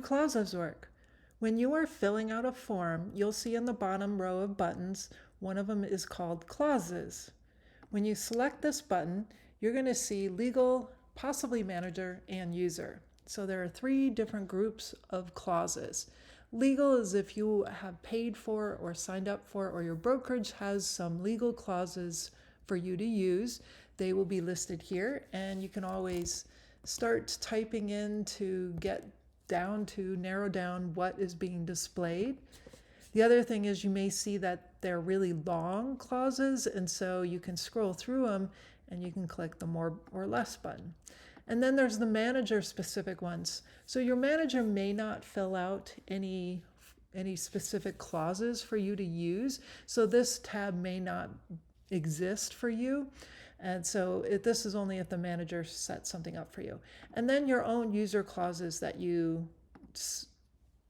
Clauses work. When you are filling out a form, you'll see in the bottom row of buttons, one of them is called clauses. When you select this button, you're going to see legal, possibly manager, and user. So there are three different groups of clauses. Legal is if you have paid for or signed up for, or your brokerage has some legal clauses for you to use. They will be listed here, and you can always start typing in to get down to narrow down what is being displayed. The other thing is you may see that they're really long clauses, and so you can scroll through them and you can click the more or less button. And then there's the manager specific ones. So your manager may not fill out any specific clauses for you to use. So this tab may not exist for you. And so this is only if the manager sets something up for you. And then your own user clauses that you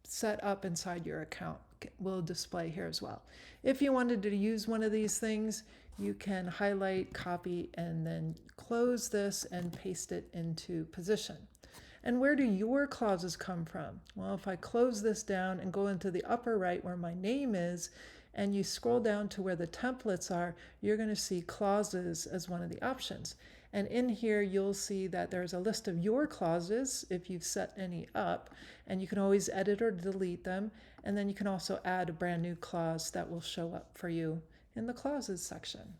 set up inside your account will display here as well. If you wanted to use one of these things, you can highlight, copy, and then close this and paste it into position. And where do your clauses come from? Well, if I close this down and go into the upper right where my name is, and you scroll down to where the templates are, you're going to see clauses as one of the options. And in here, you'll see that there's a list of your clauses if you've set any up, and you can always edit or delete them. And then you can also add a brand new clause that will show up for you in the clauses section.